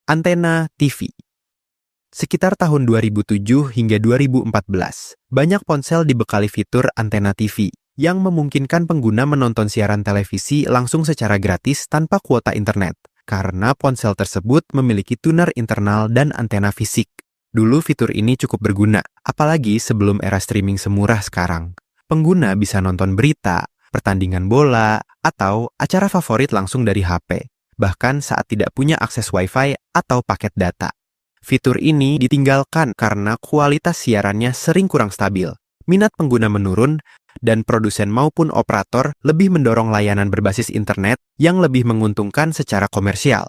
Antena TV. Sekitar tahun 2007 hingga 2014, banyak ponsel dibekali fitur antena TV yang memungkinkan pengguna menonton siaran televisi langsung secara gratis tanpa kuota internet, karena ponsel tersebut memiliki tuner internal dan antena fisik. Dulu fitur ini cukup berguna, apalagi sebelum era streaming semurah sekarang. Pengguna bisa nonton berita, pertandingan bola, atau acara favorit langsung dari HP, bahkan saat tidak punya akses Wi-Fi atau paket data. Fitur ini ditinggalkan karena kualitas siarannya sering kurang stabil, minat pengguna menurun, dan produsen maupun operator lebih mendorong layanan berbasis internet yang lebih menguntungkan secara komersial.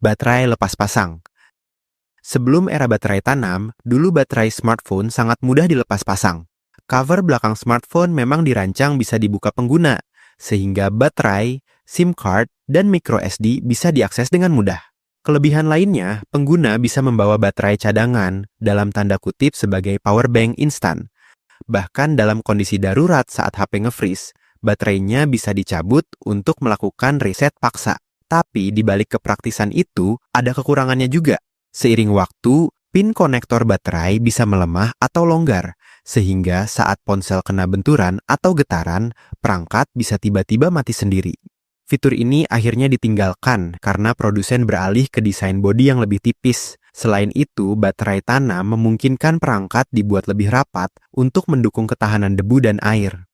Baterai lepas pasang. Sebelum era baterai tanam, dulu baterai smartphone sangat mudah dilepas pasang. Cover belakang smartphone memang dirancang bisa dibuka pengguna, sehingga baterai, SIM card, dan microSD bisa diakses dengan mudah. Kelebihan lainnya, pengguna bisa membawa baterai cadangan dalam tanda kutip sebagai power bank instan. Bahkan dalam kondisi darurat saat HP nge-freeze, baterainya bisa dicabut untuk melakukan reset paksa. Tapi di balik kepraktisan itu, ada kekurangannya juga. Seiring waktu, pin konektor baterai bisa melemah atau longgar, sehingga saat ponsel kena benturan atau getaran, perangkat bisa tiba-tiba mati sendiri. Fitur ini akhirnya ditinggalkan karena produsen beralih ke desain bodi yang lebih tipis. Selain itu, baterai tanam memungkinkan perangkat dibuat lebih rapat untuk mendukung ketahanan debu dan air.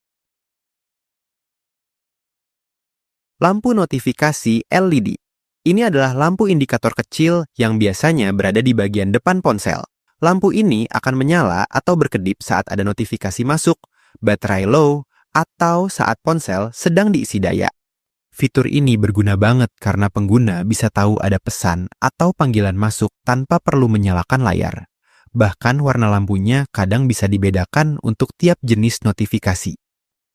Lampu notifikasi LED. Ini adalah lampu indikator kecil yang biasanya berada di bagian depan ponsel. Lampu ini akan menyala atau berkedip saat ada notifikasi masuk, baterai low, atau saat ponsel sedang diisi daya. Fitur ini berguna banget karena pengguna bisa tahu ada pesan atau panggilan masuk tanpa perlu menyalakan layar. Bahkan warna lampunya kadang bisa dibedakan untuk tiap jenis notifikasi.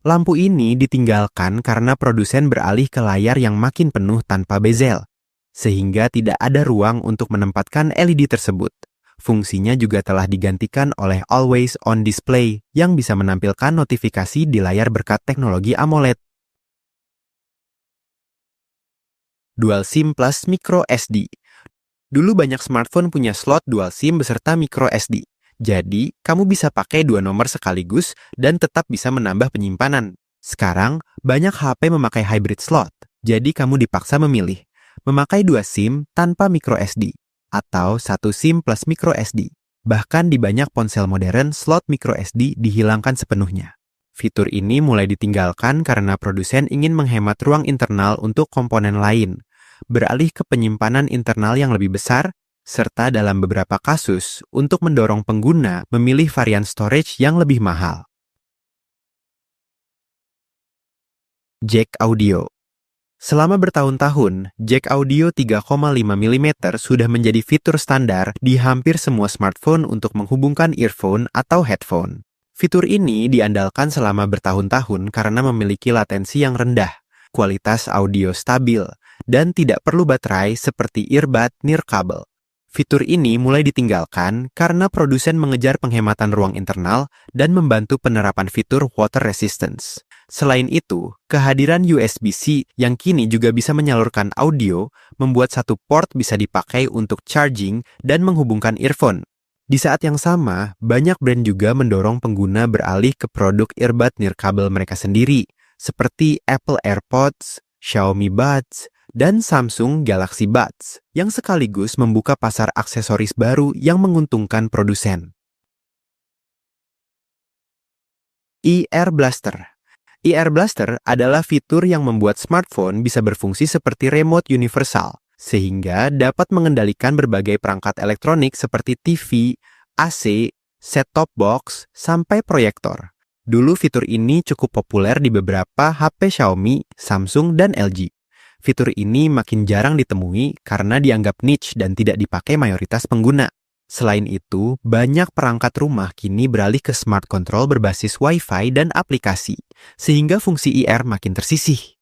Lampu ini ditinggalkan karena produsen beralih ke layar yang makin penuh tanpa bezel, sehingga tidak ada ruang untuk menempatkan LED tersebut. Fungsinya juga telah digantikan oleh Always On Display yang bisa menampilkan notifikasi di layar berkat teknologi AMOLED. Dual SIM plus micro SD. Dulu banyak smartphone punya slot dual SIM beserta micro SD. Jadi, kamu bisa pakai dua nomor sekaligus dan tetap bisa menambah penyimpanan. Sekarang, banyak HP memakai hybrid slot. Jadi, kamu dipaksa memilih memakai dua SIM tanpa micro SD atau satu SIM plus micro SD. Bahkan di banyak ponsel modern, slot micro SD dihilangkan sepenuhnya. Fitur ini mulai ditinggalkan karena produsen ingin menghemat ruang internal untuk komponen lain, beralih ke penyimpanan internal yang lebih besar, serta dalam beberapa kasus untuk mendorong pengguna memilih varian storage yang lebih mahal. Jack audio. Selama bertahun-tahun, jack audio 3,5 mm sudah menjadi fitur standar di hampir semua smartphone untuk menghubungkan earphone atau headphone. Fitur ini diandalkan selama bertahun-tahun karena memiliki latensi yang rendah, kualitas audio stabil, dan tidak perlu baterai seperti earbud nirkabel. Fitur ini mulai ditinggalkan karena produsen mengejar penghematan ruang internal dan membantu penerapan fitur water resistance. Selain itu, kehadiran USB-C yang kini juga bisa menyalurkan audio membuat satu port bisa dipakai untuk charging dan menghubungkan earphone. Di saat yang sama, banyak brand juga mendorong pengguna beralih ke produk earbud nirkabel mereka sendiri, seperti Apple AirPods, Xiaomi Buds, dan Samsung Galaxy Buds, yang sekaligus membuka pasar aksesoris baru yang menguntungkan produsen. eAir Blaster. eAir Blaster adalah fitur yang membuat smartphone bisa berfungsi seperti remote universal, sehingga dapat mengendalikan berbagai perangkat elektronik seperti TV, AC, set-top box, sampai proyektor. Dulu fitur ini cukup populer di beberapa HP Xiaomi, Samsung, dan LG. Fitur ini makin jarang ditemui karena dianggap niche dan tidak dipakai mayoritas pengguna. Selain itu, banyak perangkat rumah kini beralih ke smart control berbasis Wi-Fi dan aplikasi, sehingga fungsi eAir makin tersisih.